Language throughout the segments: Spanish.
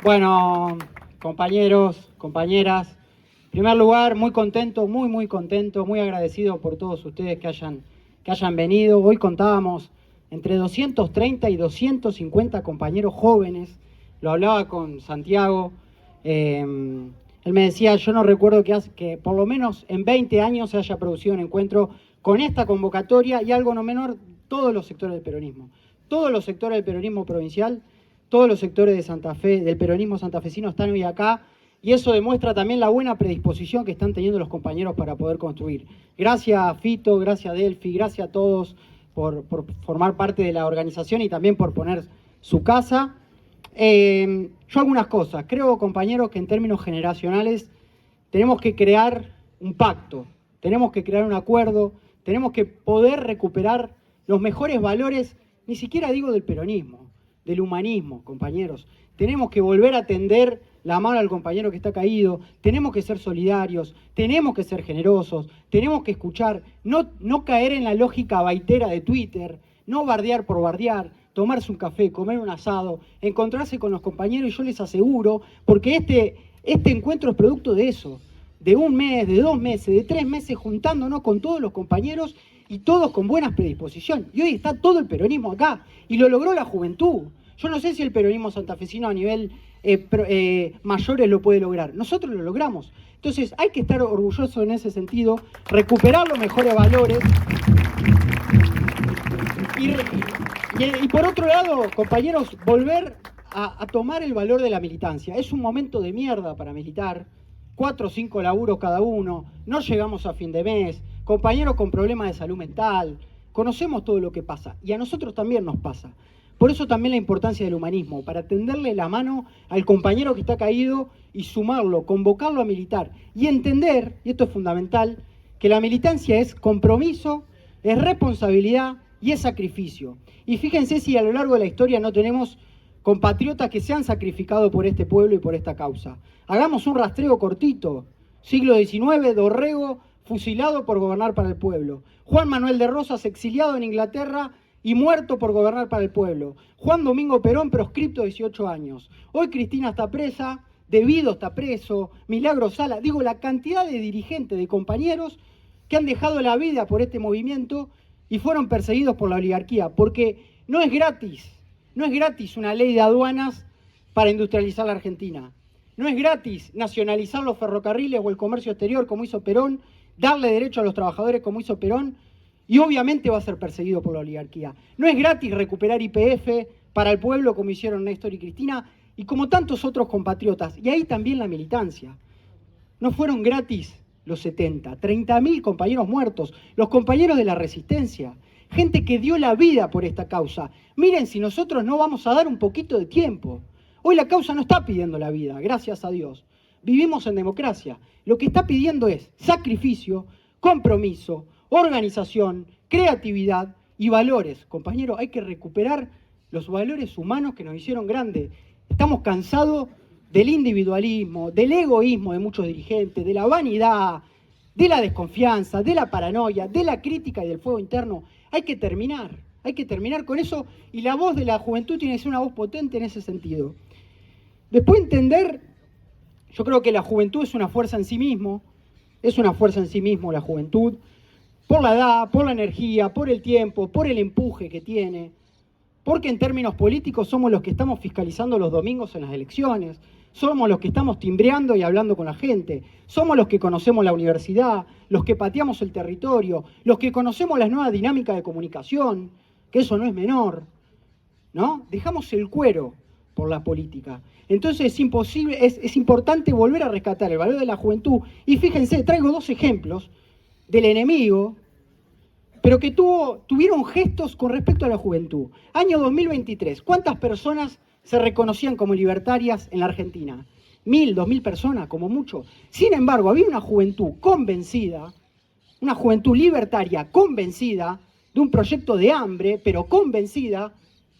Bueno, compañeros, compañeras, en primer lugar, muy contento, muy contento, muy agradecido por todos ustedes que hayan venido. Hoy contábamos entre 230 y 250 compañeros jóvenes. Lo hablaba con Santiago. Él me decía, yo no recuerdo que por lo menos en 20 años se haya producido un encuentro con esta convocatoria y algo no menor, todos los sectores del peronismo. Todos los sectores del peronismo provincial, todos los sectores de Santa Fe, del peronismo santafesino están hoy acá, y eso demuestra también la buena predisposición que están teniendo los compañeros para poder construir. Gracias Fito, gracias Delphi, gracias a todos por formar parte de la organización y también por poner su casa. Yo algunas cosas, creo, compañeros, que en términos generacionales tenemos que crear un pacto, tenemos que crear un acuerdo, tenemos que poder recuperar los mejores valores, ni siquiera digo del peronismo, del humanismo, compañeros. Tenemos que volver a tender la mano al compañero que está caído, tenemos que ser solidarios, tenemos que ser generosos, tenemos que escuchar, no caer en la lógica baitera de Twitter, no bardear por bardear, tomarse un café, comer un asado, encontrarse con los compañeros, y yo les aseguro, porque este encuentro es producto de eso, de un mes, de 2 meses, de 3 meses juntándonos con todos los compañeros y todos con buenas predisposiciones. Y hoy está todo el peronismo acá, y lo logró la juventud. Yo no sé si el peronismo santafesino a nivel mayores lo puede lograr. Nosotros lo logramos. Entonces hay que estar orgullosos en ese sentido, recuperar los mejores valores. Y por otro lado, compañeros, volver a tomar el valor de la militancia. Es un momento de mierda para militar, 4 o 5 laburos cada uno, no llegamos a fin de mes, compañeros con problemas de salud mental, conocemos todo lo que pasa, y a nosotros también nos pasa. Por eso también la importancia del humanismo, para tenderle la mano al compañero que está caído y sumarlo, convocarlo a militar, y entender, y esto es fundamental, que la militancia es compromiso, es responsabilidad y es sacrificio. Y fíjense si a lo largo de la historia no tenemos compatriotas que se han sacrificado por este pueblo y por esta causa. Hagamos un rastreo cortito. Siglo XIX, Dorrego, fusilado por gobernar para el pueblo. Juan Manuel de Rosas, exiliado en Inglaterra y muerto por gobernar para el pueblo. Juan Domingo Perón, proscripto 18 años. Hoy Cristina está presa, De Vido está preso, Milagro Sala. Digo, la cantidad de dirigentes, de compañeros que han dejado la vida por este movimiento y fueron perseguidos por la oligarquía, porque no es gratis una ley de aduanas para industrializar la Argentina. No es gratis nacionalizar los ferrocarriles o el comercio exterior como hizo Perón, darle derecho a los trabajadores como hizo Perón, y obviamente va a ser perseguido por la oligarquía. No es gratis recuperar YPF para el pueblo como hicieron Néstor y Cristina y como tantos otros compatriotas, y ahí también la militancia. No fueron gratis los 70, 30.000 compañeros muertos, los compañeros de la resistencia, gente que dio la vida por esta causa. Miren si nosotros no vamos a dar un poquito de tiempo. Hoy la causa no está pidiendo la vida, gracias a Dios. Vivimos en democracia. Lo que está pidiendo es sacrificio, compromiso, organización, creatividad y valores. Compañeros, hay que recuperar los valores humanos que nos hicieron grandes. Estamos cansados del individualismo, del egoísmo de muchos dirigentes, de la vanidad, de la desconfianza, de la paranoia, de la crítica y del fuego interno. Hay que terminar con eso, y la voz de la juventud tiene que ser una voz potente en ese sentido. Después entender, yo creo que la juventud es una fuerza en sí mismo, la juventud, por la edad, por la energía, por el tiempo, por el empuje que tiene, porque en términos políticos somos los que estamos fiscalizando los domingos en las elecciones, somos los que estamos timbreando y hablando con la gente, somos los que conocemos la universidad, los que pateamos el territorio, los que conocemos las nuevas dinámicas de comunicación, que eso no es menor, ¿no? Dejamos el cuero por la política. Entonces es importante volver a rescatar el valor de la juventud. Y fíjense, traigo 2 ejemplos del enemigo, pero que tuvieron gestos con respecto a la juventud. Año 2023, ¿cuántas personas se reconocían como libertarias en la Argentina? 1.000, 2.000 personas, como mucho. Sin embargo, había una juventud convencida, una juventud libertaria convencida de un proyecto de hambre, pero convencida,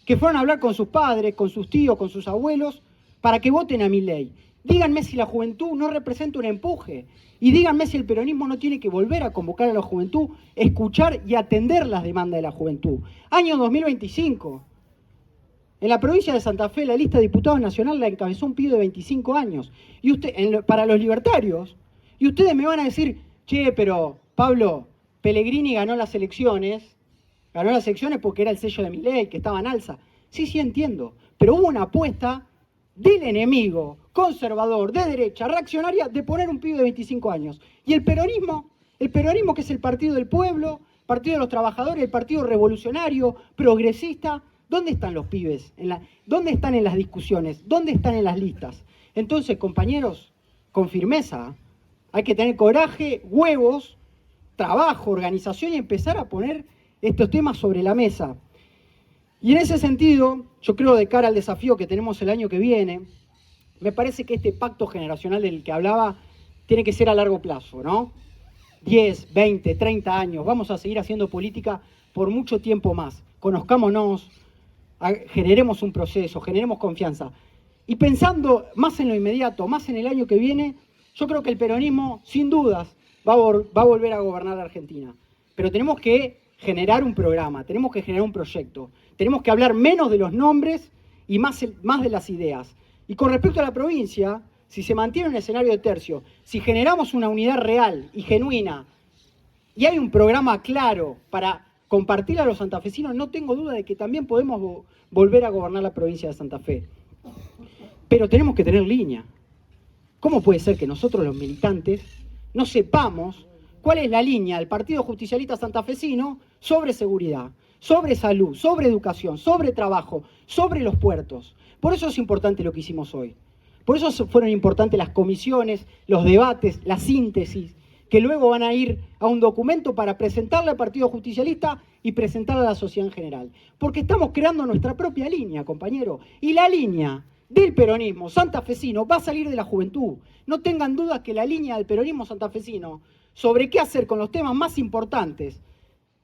que fueron a hablar con sus padres, con sus tíos, con sus abuelos, para que voten a Milei. Díganme si la juventud no representa un empuje, y díganme si el peronismo no tiene que volver a convocar a la juventud, escuchar y atender las demandas de la juventud. Año 2025. En la provincia de Santa Fe, la lista de diputados nacional la encabezó un pibe de 25 años. Y para los libertarios. Y ustedes me van a decir, che, pero Pablo, Pellegrini ganó las elecciones porque era el sello de Milei, que estaba en alza. Sí, sí, entiendo. Pero hubo una apuesta del enemigo, conservador, de derecha, reaccionaria, de poner un pibe de 25 años. Y el peronismo que es el partido del pueblo, partido de los trabajadores, el partido revolucionario, progresista, ¿dónde están los pibes? ¿Dónde están en las discusiones? ¿Dónde están en las listas? Entonces, compañeros, con firmeza, hay que tener coraje, huevos, trabajo, organización y empezar a poner estos temas sobre la mesa. Y en ese sentido, yo creo de cara al desafío que tenemos el año que viene, me parece que este pacto generacional del que hablaba tiene que ser a largo plazo, ¿no? 10, 20, 30 años, vamos a seguir haciendo política por mucho tiempo más. Conozcámonos, generemos un proceso, generemos confianza. Y pensando más en lo inmediato, más en el año que viene, yo creo que el peronismo, sin dudas, va a volver a gobernar la Argentina. Pero tenemos que generar un programa, tenemos que generar un proyecto, tenemos que hablar menos de los nombres y más de las ideas. Y con respecto a la provincia, si se mantiene un escenario de tercio, si generamos una unidad real y genuina, y hay un programa claro para compartir a los santafesinos, no tengo duda de que también podemos volver a gobernar la provincia de Santa Fe. Pero tenemos que tener línea. ¿Cómo puede ser que nosotros los militantes no sepamos cuál es la línea del Partido Justicialista Santafesino sobre seguridad, sobre salud, sobre educación, sobre trabajo, sobre los puertos? Por eso es importante lo que hicimos hoy. Por eso fueron importantes las comisiones, los debates, la síntesis, que luego van a ir a un documento para presentarle al Partido Justicialista y presentarle a la sociedad en general. Porque estamos creando nuestra propia línea, compañero. Y la línea del peronismo santafesino va a salir de la juventud. No tengan dudas que la línea del peronismo santafesino sobre qué hacer con los temas más importantes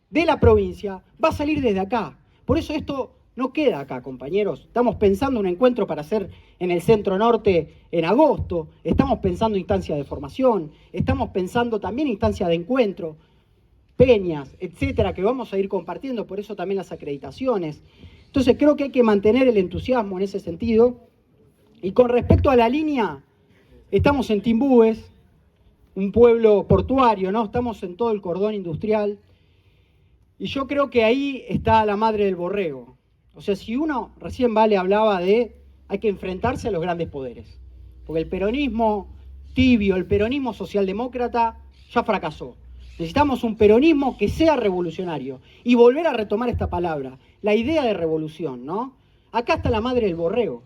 de la provincia va a salir desde acá. Por eso esto no queda acá, compañeros. Estamos pensando un encuentro para hacer en el Centro Norte en agosto. Estamos pensando instancias de formación. Estamos pensando también instancias de encuentro, peñas, etcétera, que vamos a ir compartiendo. Por eso también las acreditaciones. Entonces creo que hay que mantener el entusiasmo en ese sentido. Y con respecto a la línea, estamos en Timbúes, un pueblo portuario, ¿no? Estamos en todo el cordón industrial. Y yo creo que ahí está la madre del borrego. O sea, si uno, recién Vale hablaba de, hay que enfrentarse a los grandes poderes. Porque el peronismo tibio, el peronismo socialdemócrata, ya fracasó. Necesitamos un peronismo que sea revolucionario. Y volver a retomar esta palabra, la idea de revolución, ¿no? Acá está la madre del borrego.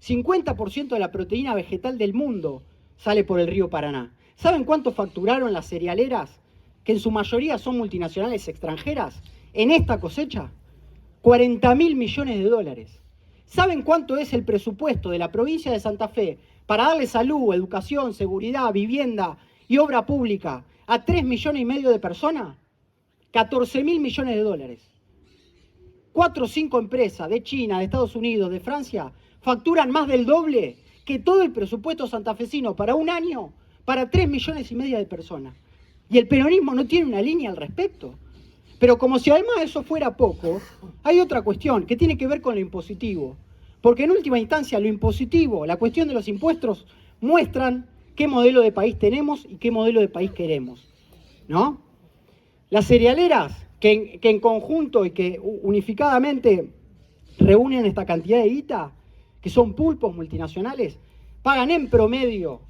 50% de la proteína vegetal del mundo sale por el río Paraná. ¿Saben cuánto facturaron las cerealeras, que en su mayoría son multinacionales extranjeras, en esta cosecha? 40.000 millones de dólares. ¿Saben cuánto es el presupuesto de la provincia de Santa Fe para darle salud, educación, seguridad, vivienda y obra pública a 3,5 millones de personas? 14.000 millones de dólares. 4 o 5 empresas de China, de Estados Unidos, de Francia, facturan más del doble que todo el presupuesto santafesino para un año para 3,5 millones de personas. Y el peronismo no tiene una línea al respecto. Pero como si además eso fuera poco, hay otra cuestión que tiene que ver con lo impositivo. Porque en última instancia lo impositivo, la cuestión de los impuestos, muestran qué modelo de país tenemos y qué modelo de país queremos, ¿no? Las cerealeras que en conjunto y que unificadamente reúnen esta cantidad de guita, que son pulpos multinacionales, pagan en promedio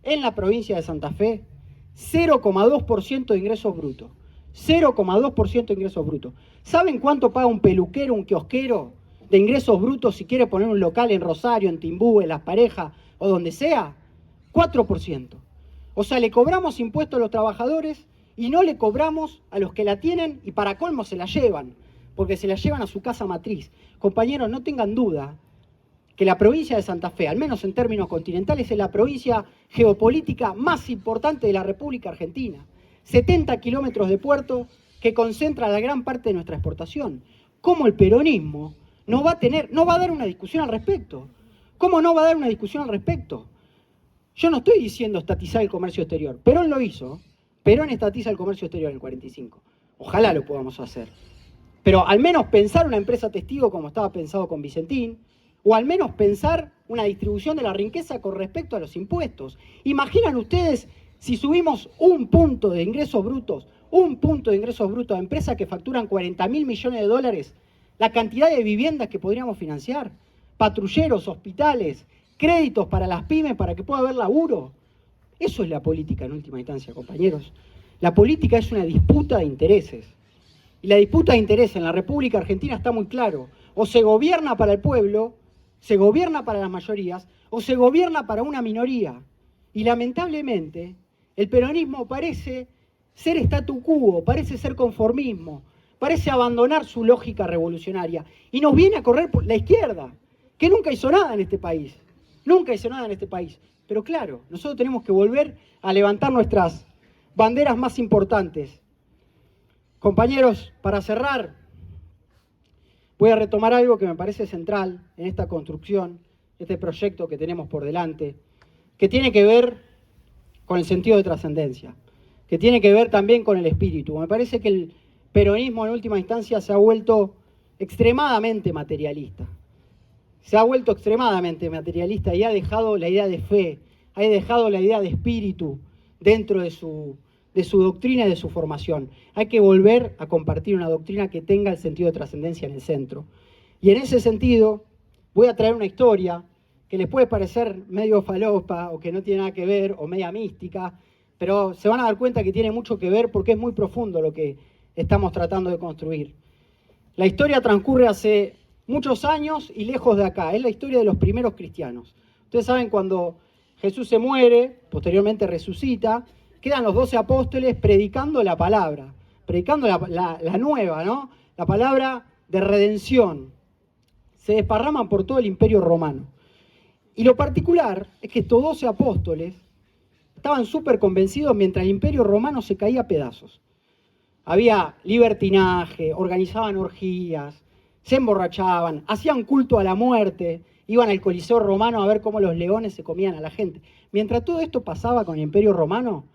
en la provincia de Santa Fe 0,2% de ingresos brutos. 0,2% de ingresos brutos. ¿Saben cuánto paga un peluquero, un kiosquero de ingresos brutos si quiere poner un local en Rosario, en Timbú, en Las Parejas o donde sea? 4%. O sea, le cobramos impuestos a los trabajadores y no le cobramos a los que la tienen y para colmo se la llevan, porque se la llevan a su casa matriz. Compañeros, no tengan duda que la provincia de Santa Fe, al menos en términos continentales, es la provincia geopolítica más importante de la República Argentina. 70 kilómetros de puerto que concentra la gran parte de nuestra exportación. ¿Cómo el peronismo no va a dar una discusión al respecto? ¿Cómo no va a dar una discusión al respecto? Yo no estoy diciendo estatizar el comercio exterior. Perón lo hizo. Perón estatiza el comercio exterior en el 45. Ojalá lo podamos hacer. Pero al menos pensar una empresa testigo como estaba pensado con Vicentín, o al menos pensar una distribución de la riqueza con respecto a los impuestos. ¿Imaginan ustedes si subimos un punto de ingresos brutos a empresas que facturan 40.000 millones de dólares, la cantidad de viviendas que podríamos financiar, patrulleros, hospitales, créditos para las pymes para que pueda haber laburo? Eso es la política en última instancia, compañeros. La política es una disputa de intereses. Y la disputa de intereses en la República Argentina está muy claro. O se gobierna para el pueblo, se gobierna para las mayorías, o se gobierna para una minoría. Y lamentablemente, el peronismo parece ser statu quo, parece ser conformismo, parece abandonar su lógica revolucionaria. Y nos viene a correr por la izquierda, que nunca hizo nada en este país. Nunca hizo nada en este país. Pero claro, nosotros tenemos que volver a levantar nuestras banderas más importantes. Compañeros, para cerrar, voy a retomar algo que me parece central en esta construcción, este proyecto que tenemos por delante, que tiene que ver con el sentido de trascendencia, que tiene que ver también con el espíritu. Me parece que el peronismo en última instancia se ha vuelto extremadamente materialista. Se ha vuelto extremadamente materialista y ha dejado la idea de fe, ha dejado la idea de espíritu dentro de su doctrina y de su formación. Hay que volver a compartir una doctrina que tenga el sentido de trascendencia en el centro. Y en ese sentido, voy a traer una historia que les puede parecer medio falopa o que no tiene nada que ver o media mística, pero se van a dar cuenta que tiene mucho que ver porque es muy profundo lo que estamos tratando de construir. La historia transcurre hace muchos años y lejos de acá. Es la historia de los primeros cristianos. Ustedes saben, cuando Jesús se muere, posteriormente resucita, quedan los 12 apóstoles predicando la palabra, predicando la nueva, ¿no? La palabra de redención. Se desparraman por todo el Imperio Romano. Y lo particular es que estos 12 apóstoles estaban súper convencidos mientras el Imperio Romano se caía a pedazos. Había libertinaje, organizaban orgías, se emborrachaban, hacían culto a la muerte, iban al Coliseo Romano a ver cómo los leones se comían a la gente. Mientras todo esto pasaba con el Imperio Romano,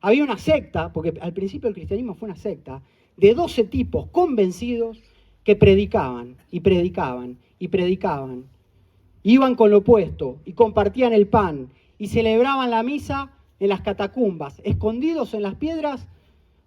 había una secta, porque al principio el cristianismo fue una secta, de 12 tipos convencidos que predicaban y predicaban y predicaban. Iban con lo opuesto y compartían el pan y celebraban la misa en las catacumbas, escondidos en las piedras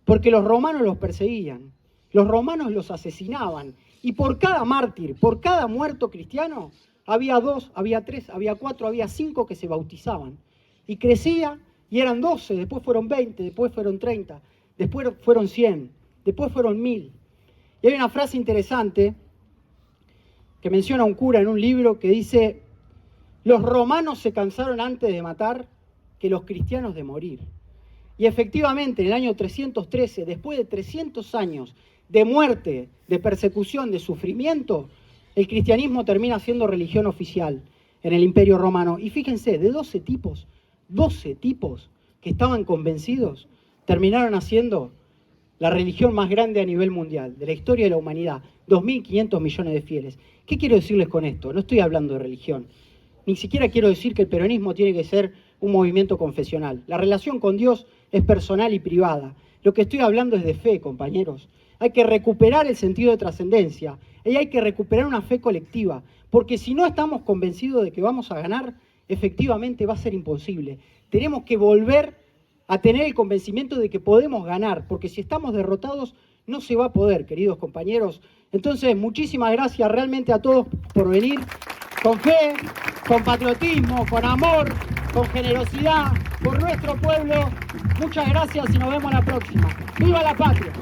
porque los romanos los perseguían. Los romanos los asesinaban y por cada mártir, por cada muerto cristiano, había 2, había 3, había 4, había 5 que se bautizaban. Y crecía y eran 12, después fueron 20, después fueron 30, después fueron 100, después fueron 1000. Y hay una frase interesante que menciona un cura en un libro que dice: los romanos se cansaron antes de matar que los cristianos de morir. Y efectivamente, en el año 313, después de 300 años de muerte, de persecución, de sufrimiento, el cristianismo termina siendo religión oficial en el Imperio Romano. Y fíjense, de 12 tipos que estaban convencidos, terminaron haciendo la religión más grande a nivel mundial, de la historia de la humanidad, 2.500 millones de fieles. ¿Qué quiero decirles con esto? No estoy hablando de religión. Ni siquiera quiero decir que el peronismo tiene que ser un movimiento confesional. La relación con Dios es personal y privada. Lo que estoy hablando es de fe, compañeros. Hay que recuperar el sentido de trascendencia y hay que recuperar una fe colectiva, porque si no estamos convencidos de que vamos a ganar, efectivamente va a ser imposible. Tenemos que volver a tener el convencimiento de que podemos ganar, porque si estamos derrotados no se va a poder, queridos compañeros. Entonces, muchísimas gracias realmente a todos por venir con fe, con patriotismo, con amor, con generosidad, por nuestro pueblo. Muchas gracias y nos vemos la próxima. ¡Viva la patria!